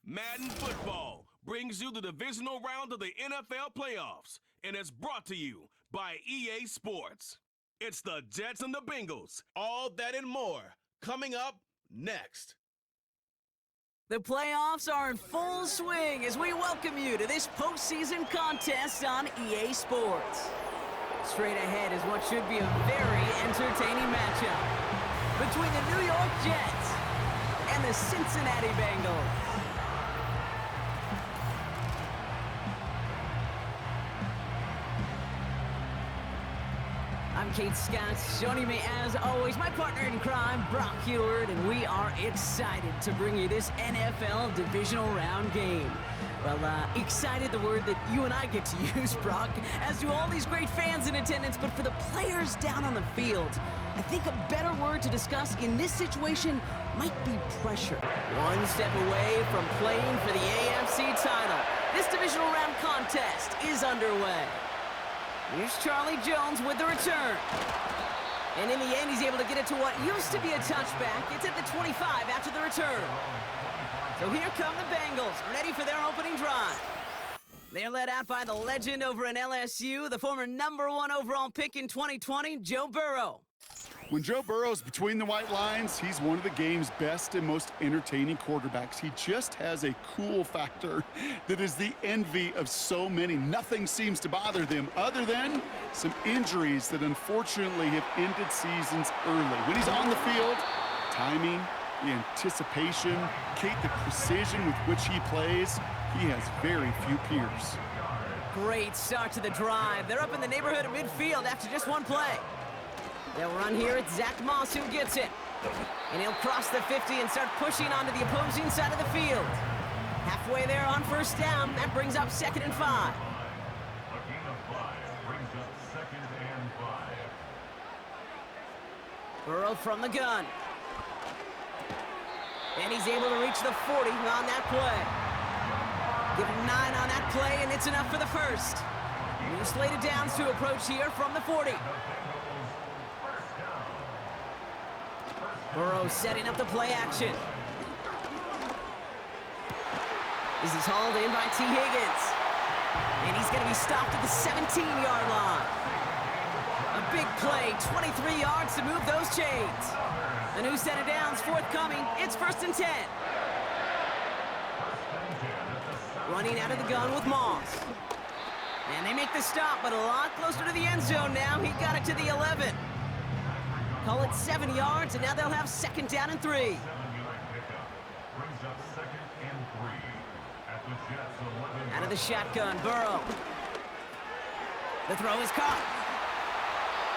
Madden Football brings you the divisional round of the NFL playoffs, and it's brought to you by EA Sports. It's the Jets and the Bengals. All that and more coming up next. The playoffs are in full swing as we welcome you to this postseason contest on EA Sports. Straight ahead is what should be a very entertaining matchup between the New York Jets and the Cincinnati Bengals. I'm Kate Scott, joining me as always, my partner in crime, Brock Heward, and we are excited to bring you this NFL Divisional Round game. Well, excited, the word that you and I get to use, Brock, as do all these great fans in attendance, but for the players down on the field, I think a better word to discuss in this situation might be pressure. One step away from playing for the AFC title, this Divisional Round contest is underway. Here's Charlie Jones with the return. And in the end, he's able to get it to what used to be a touchback. It's at the 25 after the return. So here come the Bengals, ready for their opening drive. They're led out by the legend over in LSU, the former #1 overall pick in 2020, Joe Burrow. When Joe Burrow's between the white lines, he's one of the game's best and most entertaining quarterbacks. He just has a cool factor that is the envy of so many. Nothing seems to bother them other than some injuries that unfortunately have ended seasons early. When he's on the field, timing, the anticipation, Kate, the precision with which he plays, he has very few peers. Great start to the drive. They're up in the neighborhood of midfield after just one play. They'll run here. It's Zach Moss who gets it. And he'll cross the 50 and start pushing onto the opposing side of the field. Halfway there on first down. That brings up 2nd and 5. A gain of 5 brings up 2nd and 5. Burrow from the gun. And he's able to reach the 40 on that play. Give him 9 on that play, and it's enough for the first. New slated downs to approach here from the 40. Burrow setting up the play action. This is hauled in by T. Higgins. And he's going to be stopped at the 17-yard line. A big play, 23 yards to move those chains. A new set of downs forthcoming. It's 1st and 10. Running out of the gun with Moss. And they make the stop, but a lot closer to the end zone now. He got it to the 11. Call it 7 yards, and now they'll have 2nd down and 3. 7-yard pickup brings up 2nd and 3 at the Jets 11. Out of the shotgun, Burrow. The throw is caught.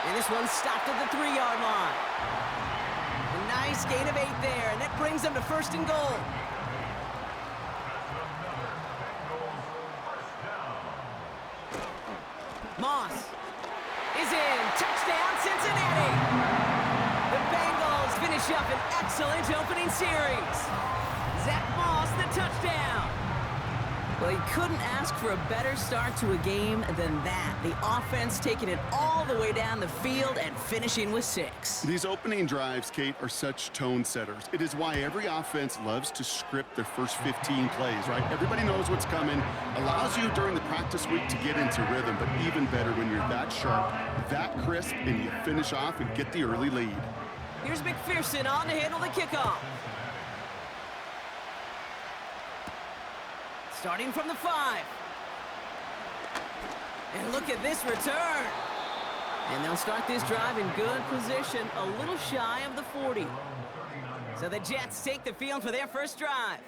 And this one's stopped at the 3-yard line. A nice gain of 8 there, and that brings them to 1st and goal. Moss is in. Touchdown, Cincinnati. The Bengals finish up an excellent opening series. Zach Moss, the touchdown. Well, you couldn't ask for a better start to a game than that. The offense taking it all the way down the field and finishing with 6. These opening drives, Kate, are such tone setters. It is why every offense loves to script their first 15 plays, right? Everybody knows what's coming, allows you during the practice week to get into rhythm, but even better when you're that sharp, that crisp, and you finish off and get the early lead. Here's McPherson on to handle the kickoff. Starting from the 5. And look at this return. And they'll start this drive in good position, a little shy of the 40. So the Jets take the field for their first drive.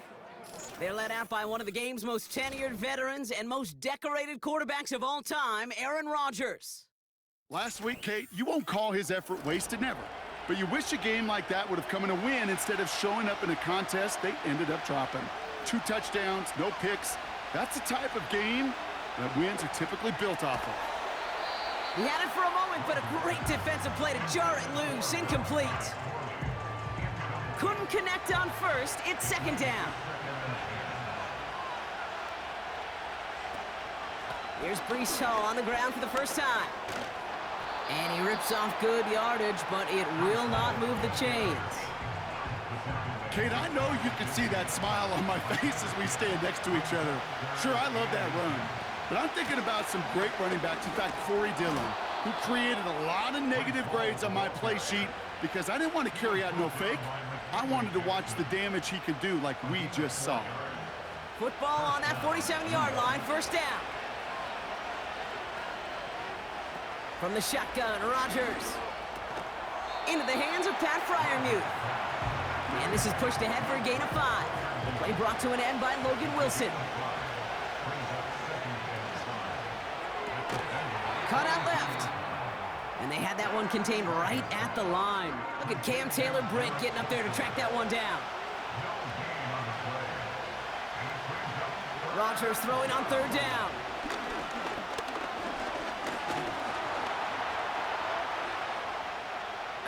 They're led out by one of the game's most tenured veterans and most decorated quarterbacks of all time, Aaron Rodgers. Last week, Kate, you won't call his effort wasted, never. But you wish a game like that would have come in a win instead of showing up in a contest they ended up dropping. 2 touchdowns, no picks. That's the type of game that wins are typically built off of. He had it for a moment, but a great defensive play to jar it loose, incomplete. Couldn't connect on first, it's 2nd down. Here's Breece Hall on the ground for the first time. And he rips off good yardage, but it will not move the chains. Kate, I know you can see that smile on my face as we stand next to each other. Sure, I love that run. But I'm thinking about some great running backs. In fact, Corey Dillon, who created a lot of negative grades on my play sheet because I didn't want to carry out no fake. I wanted to watch the damage he could do like we just saw. Football on that 47-yard line, first down. From the shotgun, Rodgers. Into the hands of Pat Fryermuth. And this is pushed ahead for a gain of 5. The play brought to an end by Logan Wilson. Cut out left. And they had that one contained right at the line. Look at Cam Taylor-Britt getting up there to track that one down. Rodgers throwing on third down.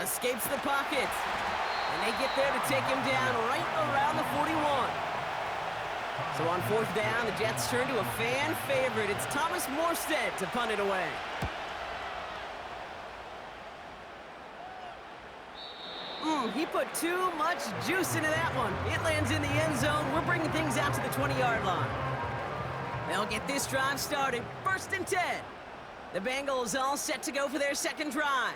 Escapes the pocket. And they get there to take him down right around the 41. So on fourth down, the Jets turn to a fan favorite. It's Thomas Morstead to punt it away. He put too much juice into that one. It lands in the end zone. We're bringing things out to the 20-yard line. They'll get this drive started. First and 10. The Bengals all set to go for their second drive.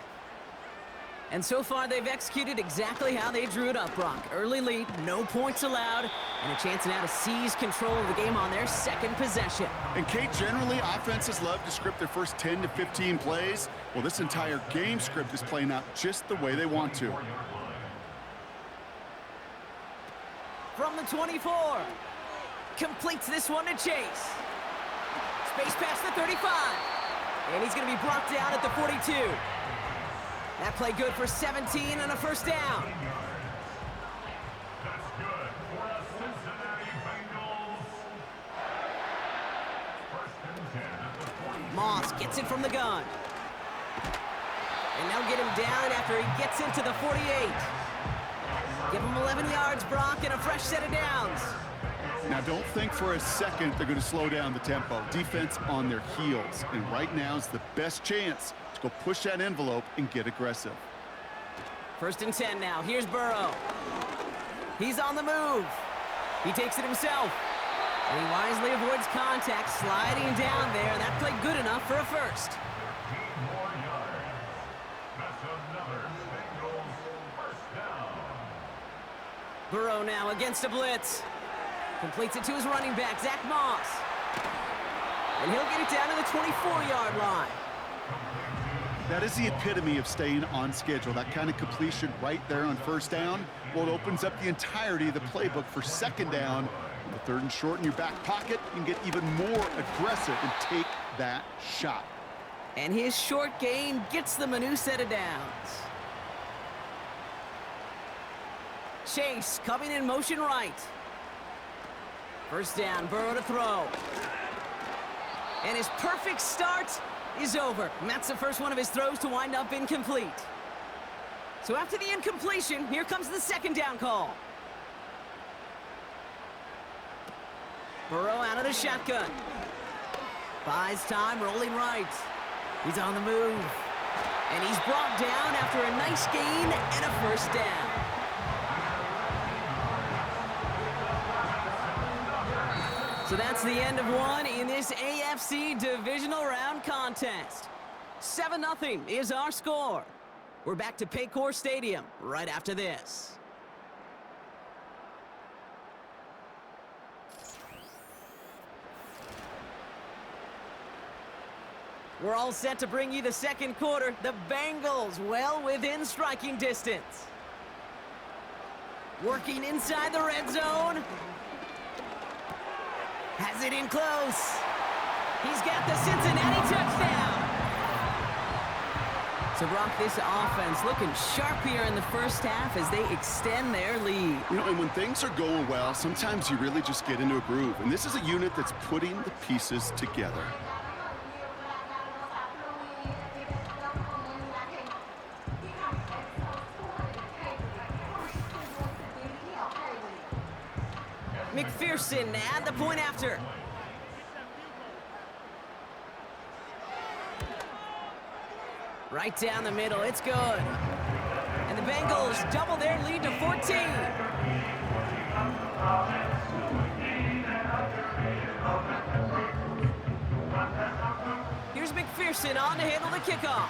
And so far, they've executed exactly how they drew it up, Brock. Early lead, no points allowed, and a chance now to seize control of the game on their second possession. And Kate, generally, offenses love to script their first 10 to 15 plays. Well, this entire game script is playing out just the way they want to. From the 24, completes this one to Chase. Space past the 35, and he's going to be brought down at the 42. That play good for 17 and a first down. That's good for the Cincinnati Bengals. First and 10 at the 40. Moss gets it from the gun. And they'll get him down after he gets into the 48. Give him 11 yards, Brock, and a fresh set of downs. Now, don't think for a second they're going to slow down the tempo. Defense on their heels. And right now is the best chance to go push that envelope and get aggressive. First and 10 now. Here's Burrow. He's on the move. He takes it himself. And he wisely avoids contact, sliding down there. That played good enough for a first. 15 more yards. That's another Bengals first down. Burrow now against a blitz. Completes it to his running back, Zach Moss. And he'll get it down to the 24-yard line. That is the epitome of staying on schedule. That kind of completion right there on first down. Well, it opens up the entirety of the playbook for second down. On the third and short in your back pocket, you can get even more aggressive and take that shot. And his short gain gets them a new set of downs. Chase coming in motion right. First down, Burrow to throw. And his perfect start is over. And that's the first one of his throws to wind up incomplete. So after the incompletion, here comes the second down call. Burrow out of the shotgun. Buys time, rolling right. He's on the move. And he's brought down after a nice gain and a first down. So that's the end of one in this AFC Divisional Round contest. 7-0 is our score. We're back to Paycor Stadium right after this. We're all set to bring you the second quarter. The Bengals well within striking distance. Working inside the red zone. Has it in close. He's got the Cincinnati touchdown. So, Brock, this offense looking sharp here in the first half as they extend their lead. You know, and when things are going well, sometimes you really just get into a groove. And this is a unit that's putting the pieces together. McPherson at the point after. Right down the middle, it's good. And the Bengals double their lead to 14. Here's McPherson on to handle the kickoff.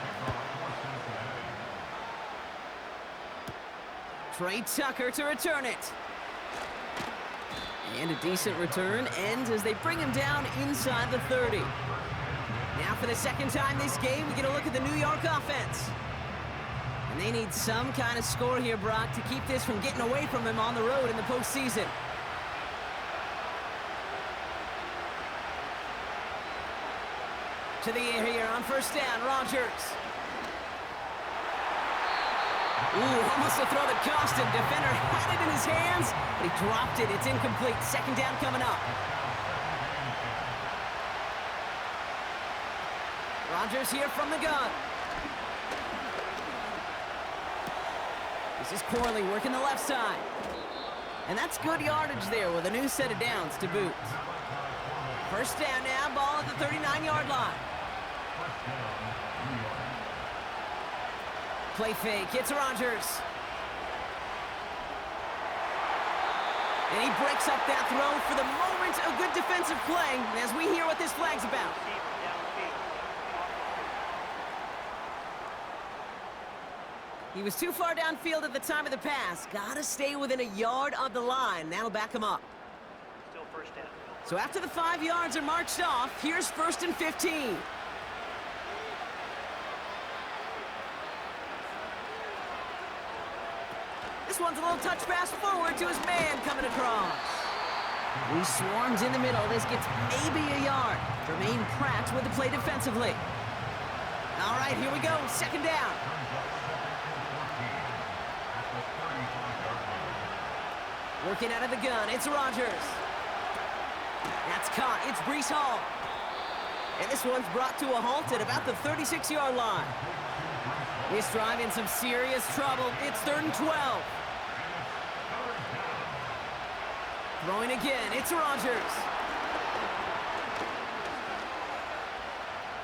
Trey Tucker to return it. And a decent return ends as they bring him down inside the 30. Now for the second time this game, we get a look at the New York offense. And they need some kind of score here, Brock, to keep this from getting away from him on the road in the postseason. To the air here on first down, Rodgers. Ooh, almost to throw the cost him. Defender had it in his hands, but he dropped it. It's incomplete. Second down coming up. Rodgers here from the gun. This is Corley working the left side. And that's good yardage there with a new set of downs to boot. First down now, ball at the 39-yard line. Play fake, it's Rodgers. And he breaks up that throw for the moment. A good defensive play as we hear what this flag's about. He was too far downfield at the time of the pass. Gotta stay within a yard of the line. That'll back him up. Still first down. So after the 5 yards are marched off, here's 1st and 15. This one's a little touch pass forward to his man coming across. He swarms in the middle. This gets maybe a yard. Jermaine Pratt with the play defensively. All right, here we go. Second down. Working out of the gun, it's Rodgers. That's caught, it's Breece Hall. And this one's brought to a halt at about the 36-yard line. This drive in some serious trouble. It's 3rd and 12. Throwing again, it's Rodgers.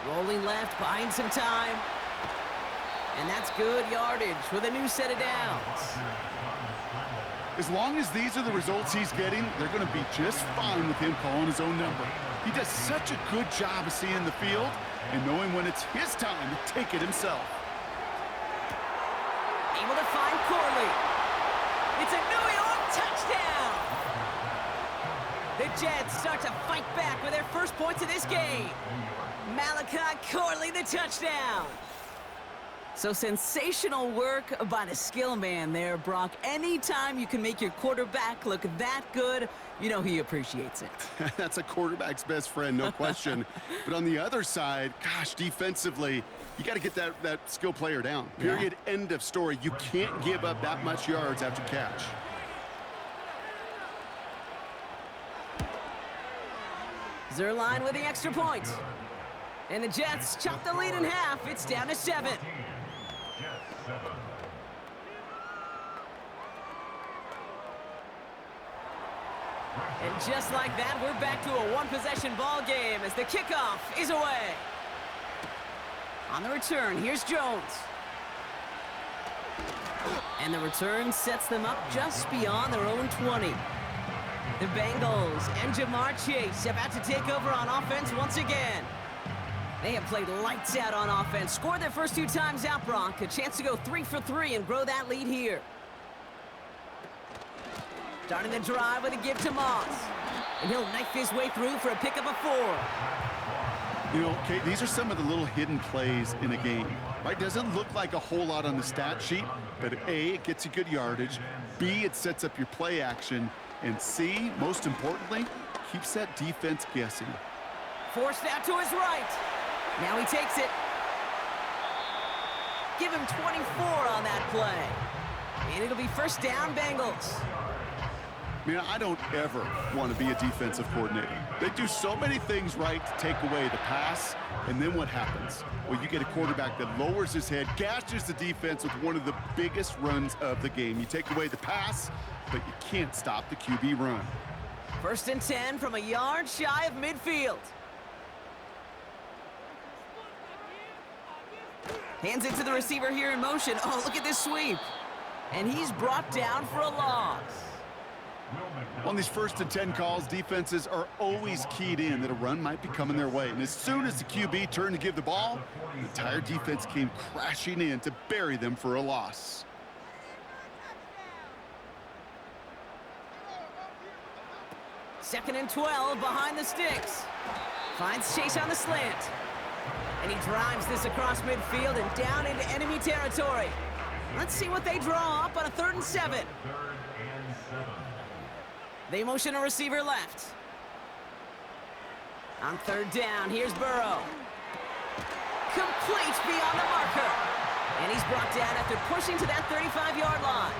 Rolling left, buying some time. And that's good yardage with a new set of downs. As long as these are the results he's getting, they're going to be just fine with him calling his own number. He does such a good job of seeing the field and knowing when it's his time to take it himself. Able to find Corley. It's a New York touchdown! The Jets start to fight back with their first points of this game. Malachi Corley, the touchdown. So sensational work by the skill man there, Brock. Anytime you can make your quarterback look that good, you know he appreciates it. That's a quarterback's best friend, no question. But on the other side, gosh, defensively, you got to get that skill player down. Period, end of story. You can't give up that much yards after catch. Zerline with the extra point. And the Jets chop the lead in half. It's down to 7. And just like that, we're back to a one-possession ball game as the kickoff is away. On the return, here's Jones. And the return sets them up just beyond their own 20. The Bengals and Jamar Chase about to take over on offense once again. They have played lights out on offense, scored their first 2 times out, Brock. A chance to go 3 for 3 and grow that lead here. Starting the drive with a give to Moss. And he'll knife his way through for a pickup of 4. You know, Kate, these are some of the little hidden plays in a game, right? Doesn't look like a whole lot on the stat sheet, but A, it gets you good yardage. B, it sets up your play action. And C, most importantly, keeps that defense guessing. Forced out to his right. Now he takes it. Give him 24 on that play. And it'll be first down, Bengals. Man, I don't ever want to be a defensive coordinator. They do so many things right to take away the pass, and then what happens? Well, you get a quarterback that lowers his head, gashes the defense with one of the biggest runs of the game. You take away the pass, but you can't stop the QB run. First and 10 from a yard shy of midfield. Hands it to the receiver here in motion. Oh, look at this sweep. And he's brought down for a loss. On these 1st and 10 calls, defenses are always keyed in that a run might be coming their way. And as soon as the QB turned to give the ball, the entire defense came crashing in to bury them for a loss. Second and 12 behind the sticks. Finds Chase on the slant. And he drives this across midfield and down into enemy territory. Let's see what they draw up on a 3rd and 7. They motion a receiver left. On 3rd down, here's Burrow. Complete beyond the marker. And he's brought down after pushing to that 35-yard line.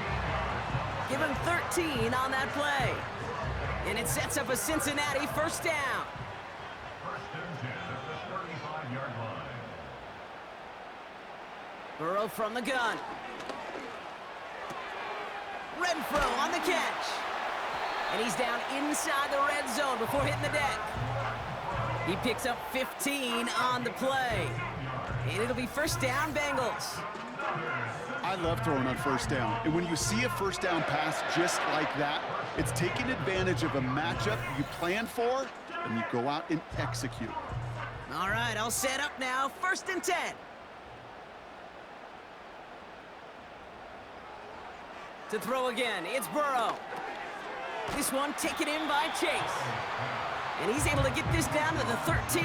Give him 13 on that play. And it sets up a Cincinnati 1st down. 1st and 10 at the 35-yard line. Burrow from the gun. Renfro on the catch. And he's down inside the red zone before hitting the deck. He picks up 15 on the play. And it'll be 1st down, Bengals. I love throwing on 1st down. And when you see a 1st down pass just like that, it's taking advantage of a matchup you planned for, and you go out and execute. All right, I'll set up now. 1st and 10. To throw again, it's Burrow. This one taken in by Chase. And he's able to get this down to the 13.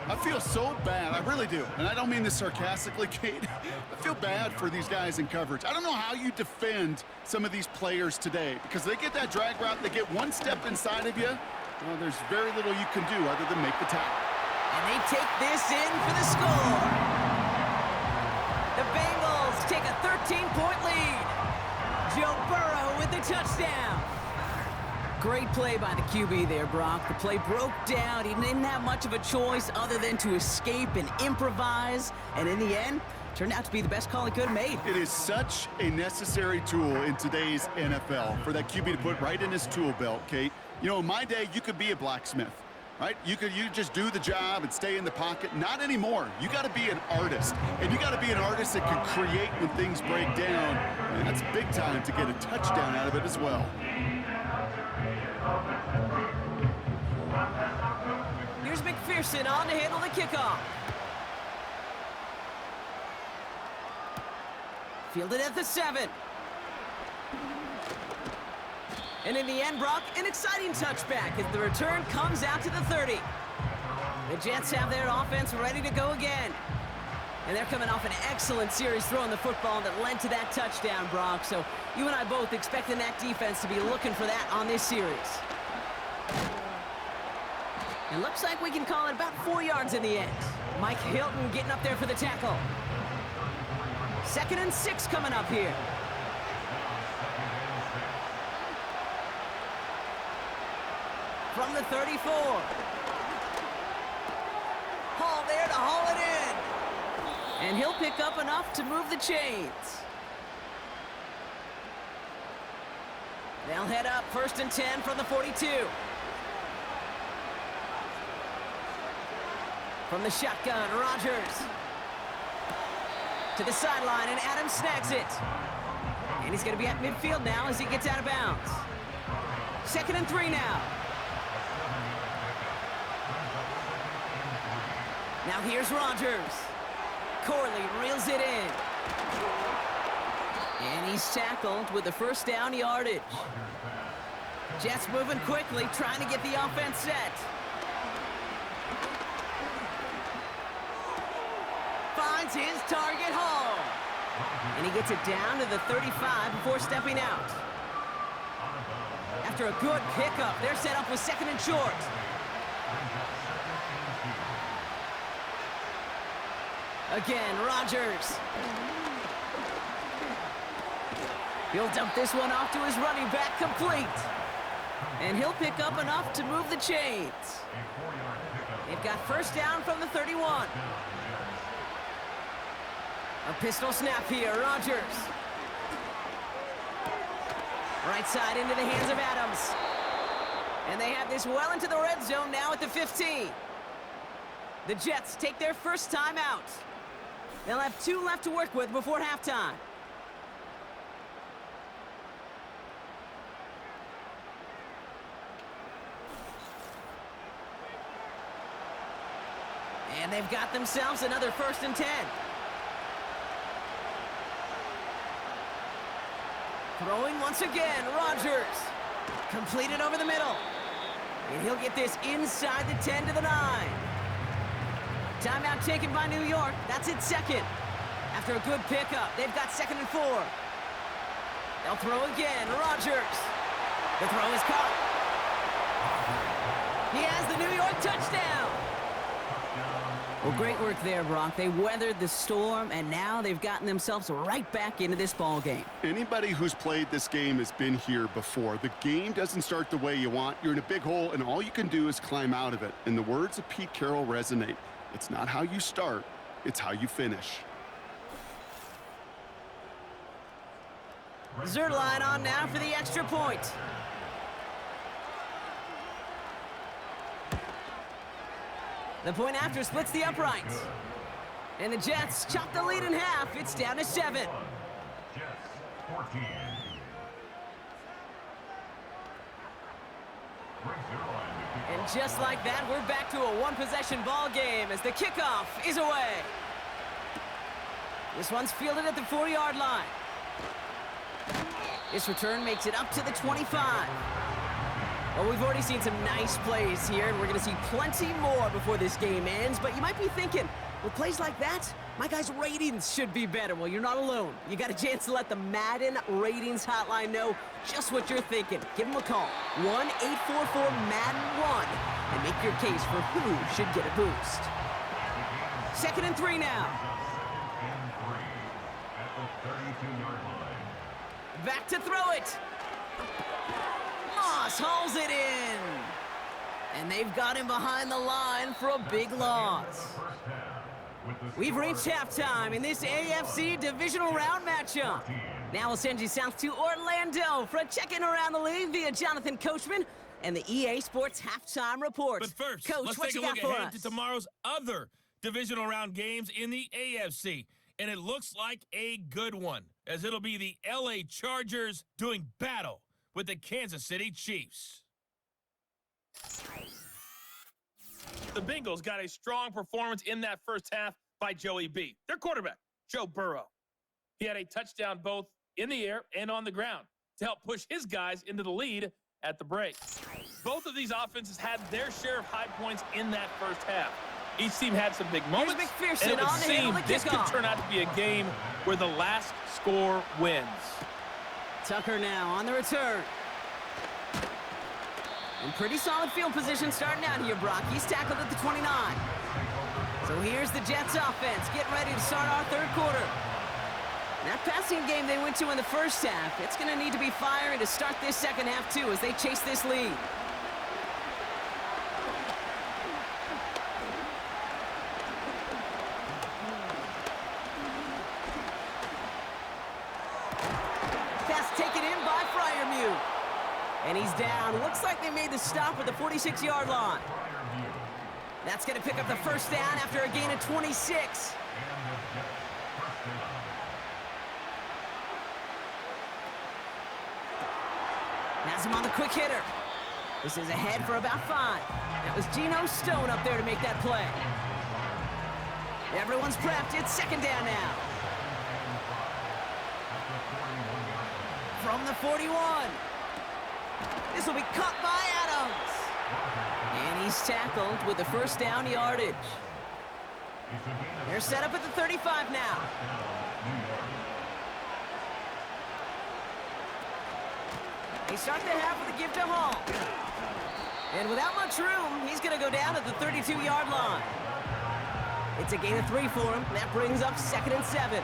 I feel so bad, I really do. And I don't mean this sarcastically, Kate. I feel bad for these guys in coverage. I don't know how you defend some of these players today, because they get that drag route, they get one step inside of you. Well, there's very little you can do other than make the tackle. And they take this in for the score. The Bengals take a 13-point lead. Joe Burrow with the touchdown. Great play by the QB there, Brock. The play broke down. He didn't have much of a choice other than to escape and improvise. And in the end, turned out to be the best call he could have made. It is such a necessary tool in today's NFL for that QB to put right in his tool belt, Kate. You know, in my day, you could be a blacksmith, right? You just do the job and stay in the pocket. Not anymore. You got to be an artist. And you got to be an artist that can create when things break down. And that's big time to get a touchdown out of it as well. Here's McPherson on to handle the kickoff. Fielded at the 7. And in the end, Brock, an exciting touchback as the return comes out to the 30. The Jets have their offense ready to go again. And they're coming off an excellent series throwing the football that led to that touchdown, Brock. So you and I both expecting that defense to be looking for that on this series. It looks like we can call it about 4 yards in the end. Mike Hilton getting up there for the tackle. 2nd and 6 coming up here. From the 34. Hall there to haul it in. And he'll pick up enough to move the chains. They'll head up 1st and 10 from the 42. From the shotgun, Rodgers. To the sideline, and Adams snags it. And he's going to be at midfield now as he gets out of bounds. 2nd and 3 now. Now here's Rodgers. Corley reels it in. And he's tackled with the 1st down yardage. Jets moving quickly, trying to get the offense set. Finds his target, Hall. And he gets it down to the 35 before stepping out. After a good pickup, they're set up with 2nd and short. Again, Rodgers. He'll dump this one off to his running back, complete. And he'll pick up enough to move the chains. They've got 1st down from the 31. A pistol snap here, Rodgers. Right side into the hands of Adams. And they have this well into the red zone now at the 15. The Jets take their 1st time out. They'll have 2 left to work with before halftime. And they've got themselves another 1st and 10. Throwing once again, Rodgers. Completed over the middle. And he'll get this inside the 10 to the 9. Timeout taken by New York. That's its 2nd. After a good pickup, they've got 2nd and 4. They'll throw again, Rodgers. The throw is caught. He has the New York touchdown. Well, great work there, Brock. They weathered the storm, and now they've gotten themselves right back into this ball game. Anybody who's played this game has been here before. The game doesn't start the way you want. You're in a big hole, and all you can do is climb out of it. And the words of Pete Carroll resonate. It's not how you start, it's how you finish. Zerline on now for the extra point. The point after splits the uprights. And the Jets chop the lead in half. It's down to 7. Jets 14. And just like that, we're back to a one-possession ball game as the kickoff is away. This one's fielded at the 40-yard line. This return makes it up to the 25. Well, we've already seen some nice plays here, and we're going to see plenty more before this game ends. But you might be thinking, with plays like that, my guys' ratings should be better. Well, you're not alone. You got a chance to let the Madden ratings hotline know just what you're thinking. Give them a call, 1-844-MADDEN-1, and make your case for who should get a boost. 2nd and 3 now. At the 32-yard line. Back to throw it. Moss hauls it in. And they've got him behind the line for a big loss. We've reached halftime in this AFC Divisional Round matchup. Now we'll send you south to Orlando for a check-in around the league via Jonathan Coachman and the EA Sports Halftime Report. But first, Coach, let's what take you a look got for ahead us? to tomorrow's other Divisional Round games in the AFC. And it looks like a good one, as it'll be the LA Chargers doing battle with the Kansas City Chiefs. The Bengals got a strong performance in that first half by Joey B, their quarterback, Joe Burrow. He had a touchdown both in the air and on the ground to help push his guys into the lead at the break. Both of these offenses had their share of high points in that first half. Each team had some big moments, McPherson and it would on to handle seem the this could kickoff. turn out to be a game where the last score wins. Tucker now on the return. In pretty solid field position starting out here, Brock. He's tackled at the 29. So here's the Jets offense. Get ready to start our third quarter. That passing game they went to in the first half, it's going to need to be firing to start this second half, too, as they chase this lead. Pass taken in by Fryermuth. And he's down. Looks like they made the stop at the 46-yard line. That's going to pick up the first down after a gain of 26. Has him on the quick hitter. This is ahead for about 5. That was Geno Stone up there to make that play. Everyone's prepped. It's second down now. From the 41. This will be caught by Adams. And he's tackled with the first down yardage. They're set up at the 35 now. They start the half with a give to Hall. And without much room, he's going to go down at the 32-yard line. It's a gain of 3 for him. That brings up 2nd and 7.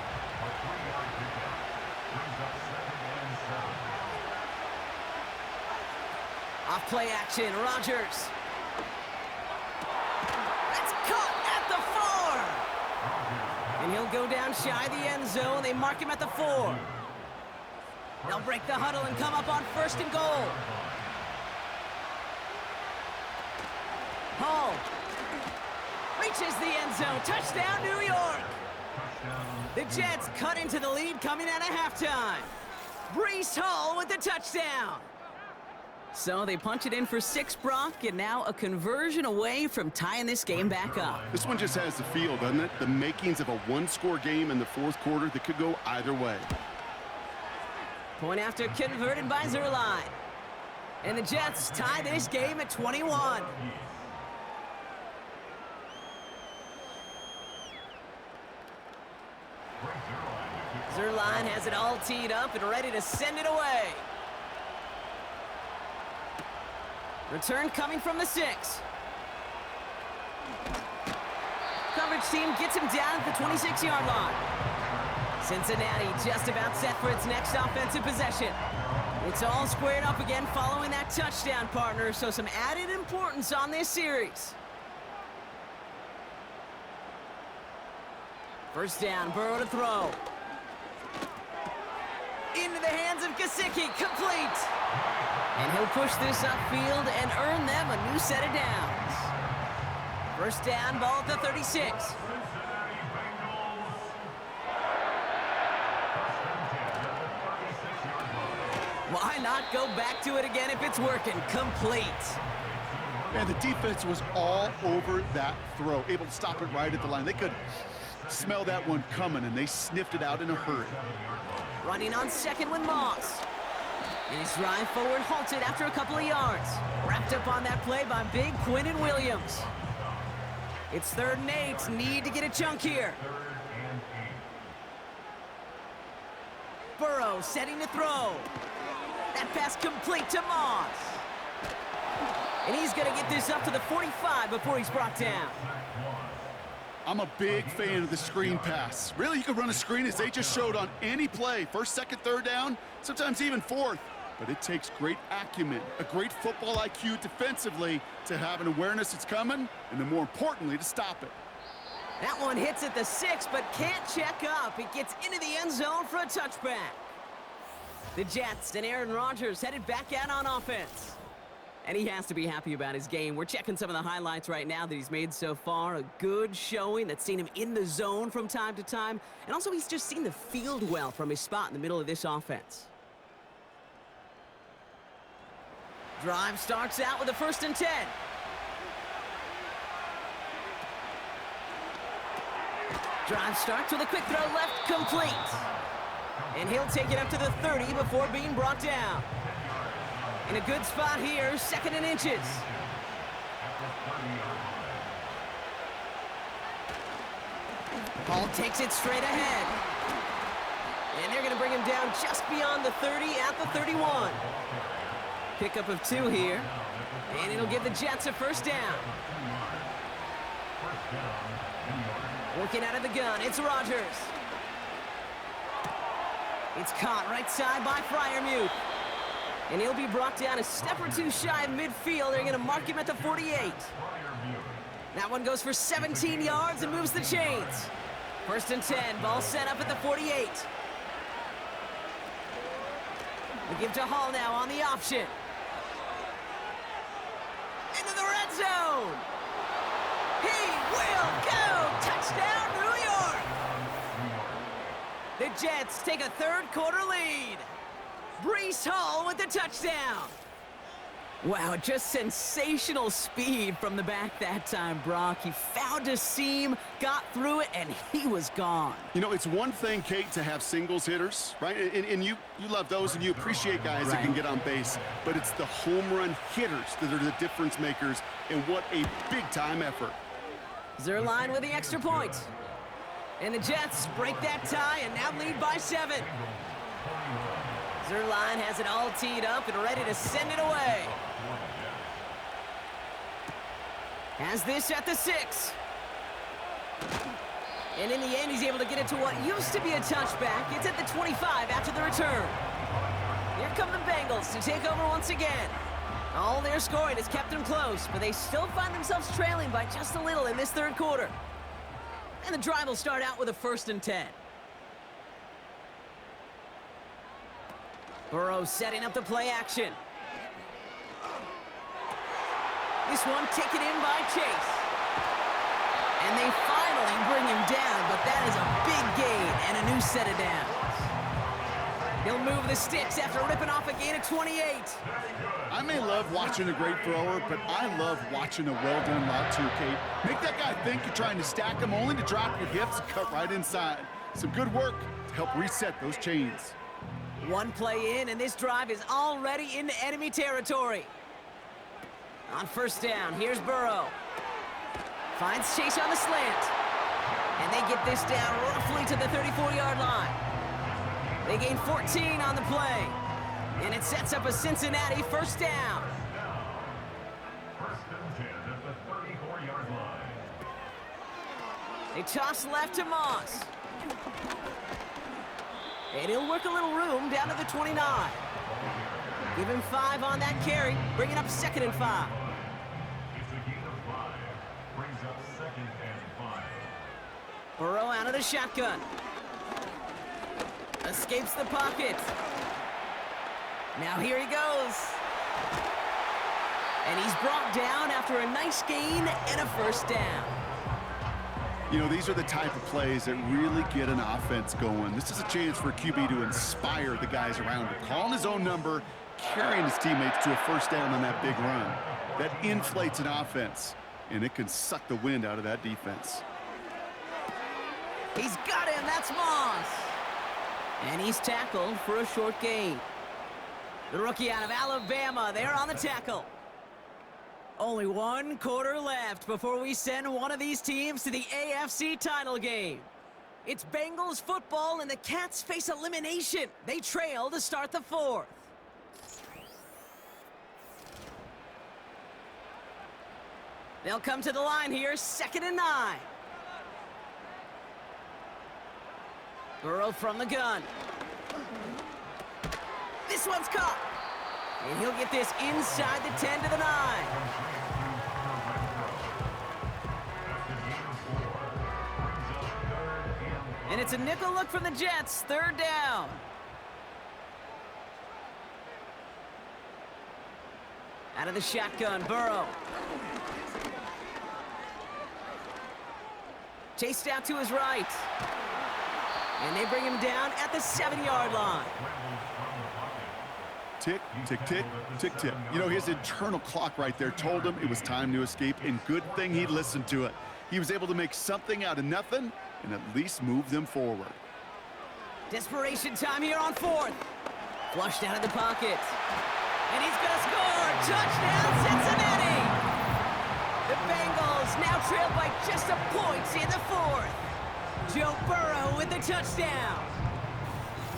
Off play action, Rodgers. That's caught at the 4. And he'll go down shy of the end zone. They mark him at the 4. They'll break the huddle and come up on 1st and goal. Hall reaches the end zone. Touchdown, New York. The Jets cut into the lead coming out of halftime. Breece Hall with the touchdown. So they punch it in for 6, Brock, and now a conversion away from tying this game back up. This one just has the feel, doesn't it? The makings of a one-score game in the fourth quarter that could go either way. Point after converted by Zerline. And the Jets tie this game at 21. Zerline has it all teed up and ready to send it away. Return coming from the 6. Coverage team gets him down at the 26-yard line. Cincinnati just about set for its next offensive possession. It's all squared up again following that touchdown, partner, so some added importance on this series. First down, Burrow to throw. Into the hands of Gesicki, complete. And he'll push this upfield and earn them a new set of downs. First down, ball at the 36. Why not go back to it again if it's working? Complete. And the defense was all over that throw, able to stop it right at the line. They could smell that one coming, and they sniffed it out in a hurry. Running on second with Moss. And his drive forward halted after a couple of yards. Wrapped up on that play by big Quinnen Williams. It's 3rd and 8. Need to get a chunk here. Burrow setting to throw. That pass complete to Moss. And he's going to get this up to the 45 before he's brought down. I'm a big fan of the screen pass. Really, you can run a screen as they just showed on any play. 1st, 2nd, 3rd down, sometimes even 4th. But it takes great acumen, a great football IQ defensively to have an awareness it's coming, and then more importantly, to stop it. That one hits at the 6, but can't check up. It gets into the end zone for a touchback. The Jets and Aaron Rodgers headed back out on offense. And he has to be happy about his game. We're checking some of the highlights right now that he's made so far. A good showing that's seen him in the zone from time to time. And also he's just seen the field well from his spot in the middle of this offense. Drive starts out with a 1st and 10. Drive starts with a quick throw left, complete. And he'll take it up to the 30 before being brought down. In a good spot here, 2nd and inches. Ball takes it straight ahead. And they're going to bring him down just beyond the 30 at the 31. Pickup of 2 here. And it'll give the Jets a 1st down. Working out of the gun, it's Rodgers. It's caught right side by Freiermuth. And he'll be brought down a step or 2 shy of midfield. They're going to mark him at the 48. That one goes for 17 yards and moves the chains. 1st and 10, ball set up at the 48. We give to Hall now on the option. Into the red zone. He will go. Touchdown, New York. The Jets take a 3rd quarter lead. Breece Hall with the touchdown. Wow, just sensational speed from the back that time, Brock. He found a seam, got through it, and he was gone. You know, it's one thing, Kate, to have singles hitters, right? And you love those, and you appreciate guys that can get on base. But it's the home run hitters that are the difference makers, and what a big-time effort. Zerline with the extra point. And the Jets break that tie and now lead by 7. Zerline has it all teed up and ready to send it away. Has this at the 6. And in the end, he's able to get it to what used to be a touchback. It's at the 25 after the return. Here come the Bengals to take over once again. All their scoring has kept them close, but they still find themselves trailing by just a little in this 3rd quarter. And the drive will start out with a 1st and 10. Burrow setting up the play action. This one taken in by Chase. And they finally bring him down, but that is a big gain and a new set of downs. He'll move the sticks after ripping off a gain of 28. I may love watching a great thrower, but I love watching a well-done route too, Kate. Make that guy think you're trying to stack him only to drop your hips and cut right inside. Some good work to help reset those chains. One play in, and this drive is already into enemy territory. On first down, here's Burrow. Finds Chase on the slant. And they get this down roughly to the 34-yard line. They gain 14 on the play. And it sets up a Cincinnati first down. First and 10 at the 34-yard line. They toss left to Moss. And he'll work a little room down to the 29. Give him 5 on that carry, bringing up 2nd and 5. It's a gain of 5. Brings up 2nd and 5. Burrow out of the shotgun. Escapes the pocket. Now here he goes. And he's brought down after a nice gain and a first down. You know, these are the type of plays that really get an offense going. This is a chance for a QB to inspire the guys around him. Calling his own number, carrying his teammates to a first down on that big run. That inflates an offense, and it can suck the wind out of that defense. He's got him, that's Moss. And he's tackled for a short gain. The rookie out of Alabama, there on the tackle. Only 1 quarter left before we send one of these teams to the AFC title game. It's Bengals football, and the Cats face elimination. They trail to start the 4th. They'll come to the line here, 2nd and 9. Burrow from the gun. This one's caught. And he'll get this inside the 10 to the 9. And it's a nickel look from the Jets, 3rd down. Out of the shotgun, Burrow. Chased out to his right. And they bring him down at the 7-yard line. Tick, tick, tick, tick, tick. You know, his internal clock right there told him it was time to escape, and good thing he listened to it. He was able to make something out of nothing and at least move them forward. Desperation time here on 4th. Flushed out of the pocket. And he's going to score. Touchdown, Cincinnati! The Bengals now trail by just a point in the 4th. Joe Burrow with the touchdown.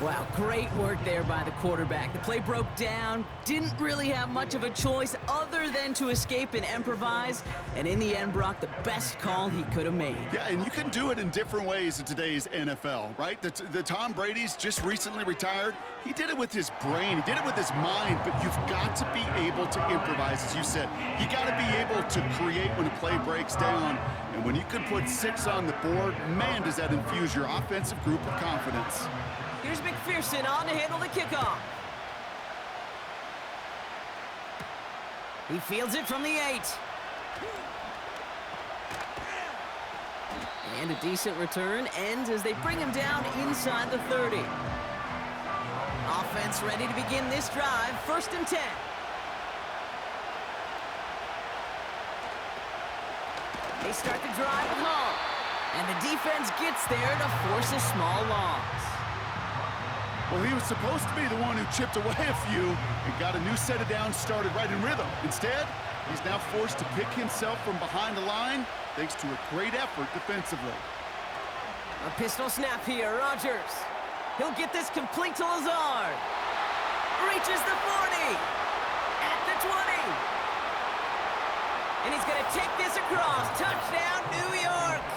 Wow, great work there by the quarterback. The play broke down, didn't really have much of a choice other than to escape and improvise, and in the end, Brock, the best call he could have made. Yeah, and you can do it in different ways in today's NFL, right? The Tom Brady's just recently retired. He did it with his brain. He did it with his mind, but you've got to be able to improvise, as you said. You got to be able to create when a play breaks down, and when you can put 6 on the board, man, does that infuse your offensive group with confidence. Here's McPherson on to handle the kickoff. He fields it from the 8. And a decent return ends as they bring him down inside the 30. Offense ready to begin this drive, 1st and 10. They start the drive with Hall. And the defense gets there to force a small loss. Well, he was supposed to be the one who chipped away a few and got a new set of downs started right in rhythm. Instead, he's now forced to pick himself from behind the line thanks to a great effort defensively. A pistol snap here, Rodgers. He'll get this complete to Lazard. Reaches the 40. At the 20. And he's going to take this across. Touchdown, New York.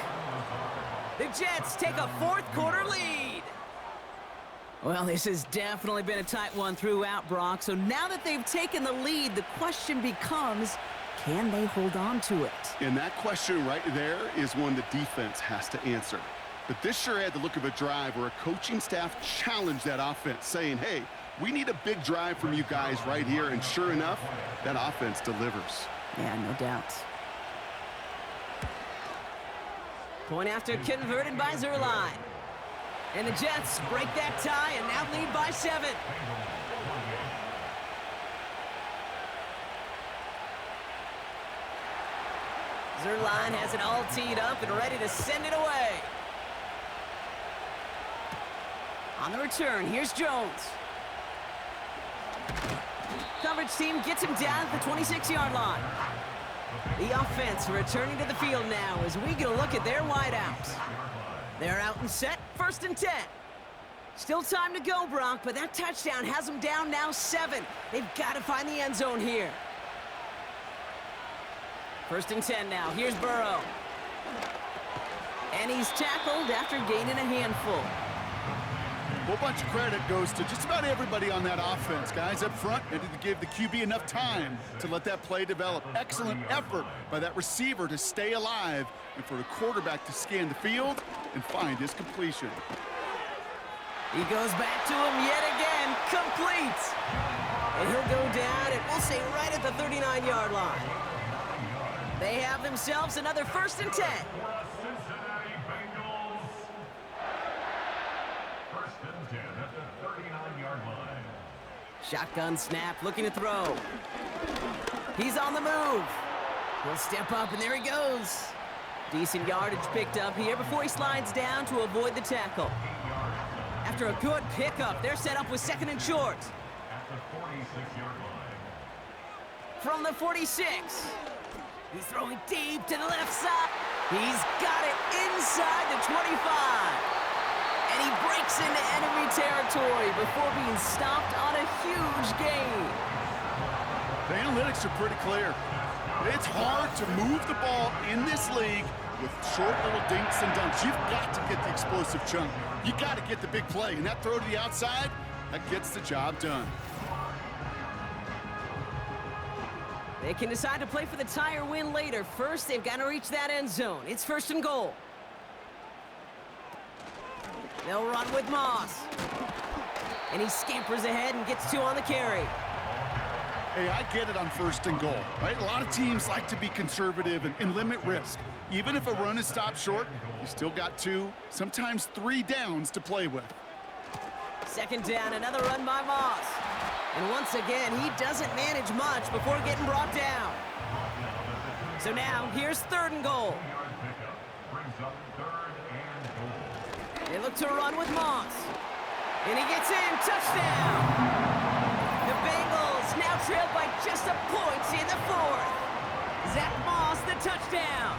The Jets take a 4th quarter lead. Well, this has definitely been a tight one throughout, Brock. So now that they've taken the lead, the question becomes, can they hold on to it? And that question right there is one the defense has to answer. But this sure had the look of a drive where a coaching staff challenged that offense, saying, hey, we need a big drive from you guys right here. And sure enough, that offense delivers. Yeah, no doubt. Point after converted by Zerline. And the Jets break that tie and now lead by 7. Zerline has it all teed up and ready to send it away. On the return, here's Jones. Coverage team gets him down at the 26-yard line. The offense returning to the field now as we get a look at their wideouts. They're out and set, 1st and 10. Still time to go, Brock, but that touchdown has them down now 7. They've got to find the end zone here. 1st and 10 now. Here's Burrow. And he's tackled after gaining a handful. A whole bunch of credit goes to just about everybody on that offense. Guys up front needed to give the QB enough time to let that play develop. Excellent effort by that receiver to stay alive and for the quarterback to scan the field and find his completion. He goes back to him yet again, complete. And he'll go down, and we'll say right at the 39-yard line. They have themselves another 1st and 10. Cincinnati Bengals. 1st and 10 at the 39-yard line. Shotgun snap, looking to throw. He's on the move. He'll step up, and there he goes. Decent yardage picked up here before he slides down to avoid the tackle. After a good pickup, they're set up with 2nd and short. At the 46-yard line. From the 46. He's throwing deep to the left side. He's got it inside the 25. And he breaks into enemy territory before being stopped on a huge gain. The analytics are pretty clear. It's hard to move the ball in this league with short little dinks and dunks. You've got to get the explosive chunk. You got to get the big play. And that throw to the outside, that gets the job done. They can decide to play for the tie or win later. First, they've got to reach that end zone. It's 1st and goal. They'll run with Moss. And he scampers ahead and gets 2 on the carry. Hey, I get it on 1st and goal, right? A lot of teams like to be conservative and limit risk. Even if a run is stopped short, you still got 2, sometimes 3 downs to play with. 2nd down, another run by Moss. And once again, he doesn't manage much before getting brought down. So now, here's 3rd and goal. They look to run with Moss. And he gets in, touchdown! The Bengals now trailed by just a point in the 4th. Zach Moss, the touchdown.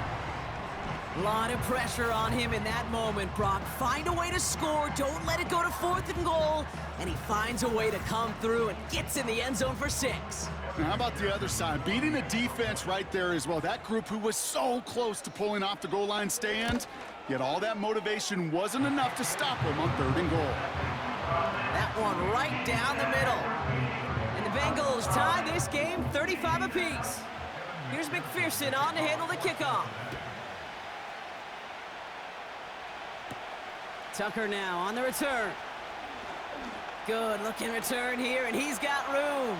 A lot of pressure on him in that moment, Brock. Find a way to score. Don't let it go to 4th and goal. And he finds a way to come through and gets in the end zone for 6. Now, how about the other side? Beating a defense right there as well. That group who was so close to pulling off the goal line stand, yet all that motivation wasn't enough to stop him on 3rd and goal. That one right down the middle. And the Bengals tie this game 35 apiece. Here's McPherson on to handle the kickoff. Tucker now on the return. Good looking return here, and he's got room.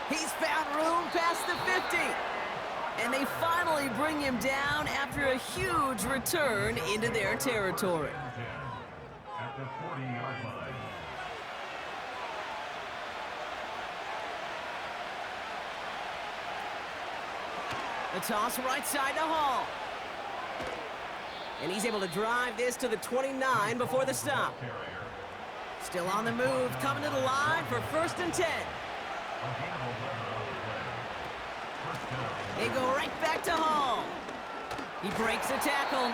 He's found room past the 50. And they finally bring him down after a huge return into their territory. At the 40-yard line. The toss right side to Hall. And he's able to drive this to the 29 before the stop. Still on the move, coming to the line for 1st and 10. They go right back to Hall. He breaks the tackle,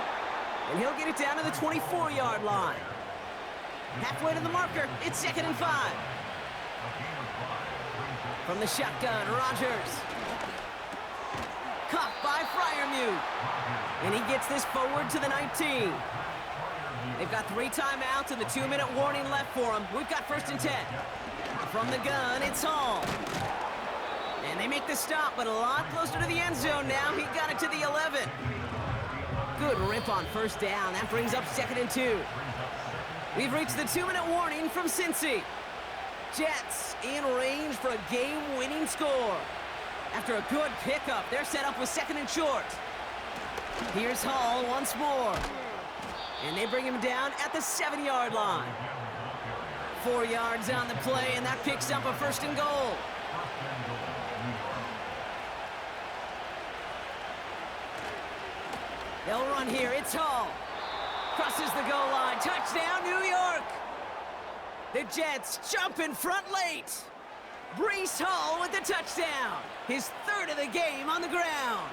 and he'll get it down to the 24-yard line. Halfway to the marker, it's 2nd and 5. From the shotgun, Rodgers. Caught by Freiermuth. And he gets this forward to the 19. They've got 3 timeouts and the 2-minute warning left for them. We've got 1st and 10. From the gun, it's Hall. And they make the stop, but a lot closer to the end zone now. He got it to the 11. Good rip on 1st down. That brings up 2nd and 2. We've reached the 2-minute warning from Cincy. Jets in range for a game-winning score. After a good pickup, they're set up with 2nd and short. Here's Hall once more. And they bring him down at the 7-yard line. 4 yards on the play, and that picks up a 1st and goal. They'll run here. It's Hall. Crosses the goal line. Touchdown, New York. The Jets jump in front late. Breece Hall with the touchdown. His 3rd of the game on the ground.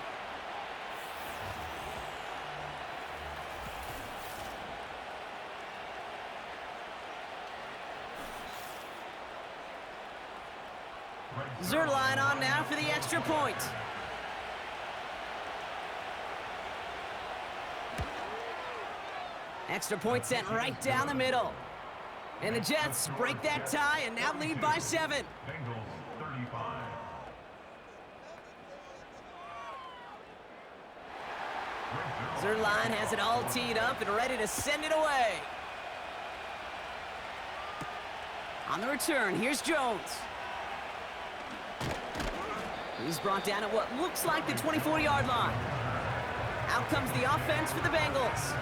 Zerline on now for the extra point. Extra point sent right down the middle. And the Jets break that tie and now lead by 7. Bengals 35. Zerline has it all teed up and ready to send it away. On the return, here's Jones. He's brought down at what looks like the 24-yard line. Out comes the offense for the Bengals.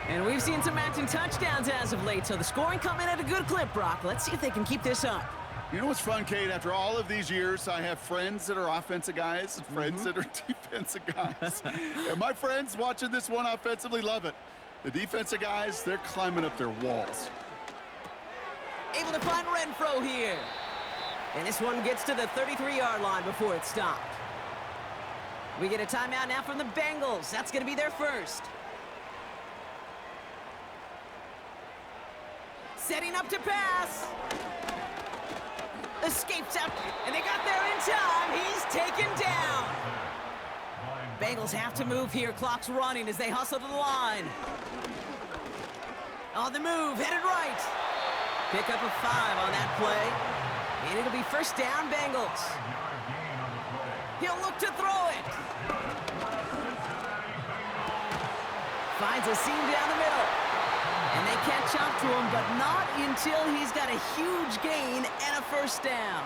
And we've seen some matching touchdowns as of late, so the scoring coming at a good clip, Brock. Let's see if they can keep this up. You know what's fun, Kate? After all of these years, I have friends that are offensive guys and friends that are defensive guys. And my friends watching this one offensively love it. The defensive guys, they're climbing up their walls. Able to find Renfro here. And this one gets to the 33-yard line before it's stopped. We get a timeout now from the Bengals. That's going to be their first. Setting up to pass. Escapes out, and they got there in time. He's taken down. Bengals have to move here. Clock's running as they hustle to the line. On the move, headed right. Pick up a 5 on that play. And it'll be 1st down, Bengals. He'll look to throw it. Finds a seam down the middle. And they catch up to him, but not until he's got a huge gain and a 1st down.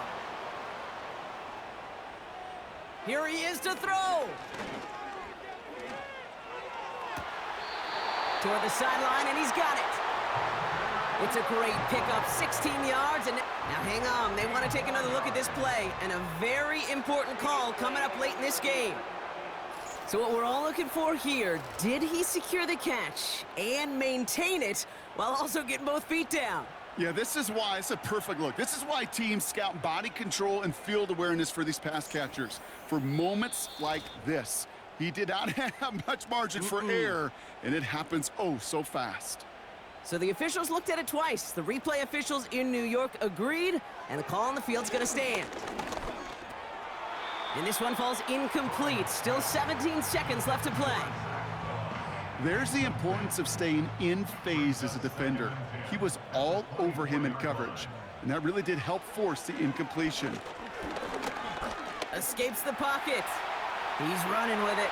Here he is to throw. Toward the sideline, and he's got it. It's a great pickup, 16 yards, and now hang on. They want to take another look at this play, and a very important call coming up late in this game. So what we're all looking for here, did he secure the catch and maintain it while also getting both feet down? Yeah, this is why it's a perfect look. This is why teams scout body control and field awareness for these pass catchers. For moments like this, he did not have much margin for error, and it happens oh so fast. So the officials looked at it twice. The replay officials in New York agreed, and the call on the field's going to stand. And this one falls incomplete. Still 17 seconds left to play. There's the importance of staying in phase as a defender. He was all over him in coverage, and that really did help force the incompletion. Escapes the pocket. He's running with it.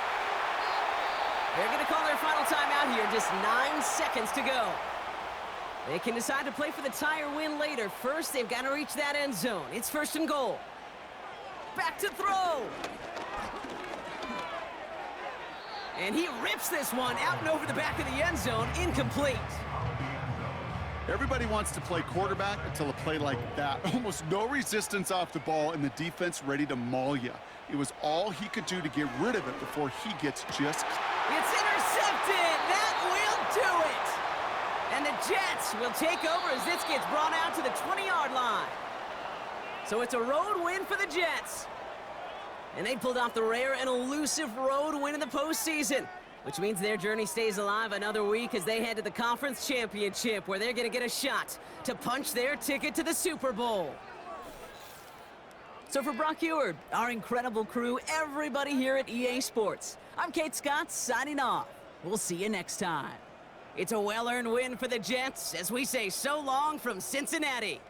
They're going to call their final timeout here. Just 9 seconds to go. They can decide to play for the tie or win later. First, they've got to reach that end zone. It's 1st and goal. Back to throw. And he rips this one out and over the back of the end zone. Incomplete. Everybody wants to play quarterback until a play like that. Almost no resistance off the ball and the defense ready to maul you. It was all he could do to get rid of it before he gets just... It's intercepted. That will do it. And the Jets will take over as this gets brought out to the 20-yard line. So it's a road win for the Jets. And they pulled off the rare and elusive road win in the postseason, which means their journey stays alive another week as they head to the conference championship, where they're going to get a shot to punch their ticket to the Super Bowl. So for Brock Eward, our incredible crew, everybody here at EA Sports, I'm Kate Scott signing off. We'll see you next time. It's a well-earned win for the Jets as we say so long from Cincinnati.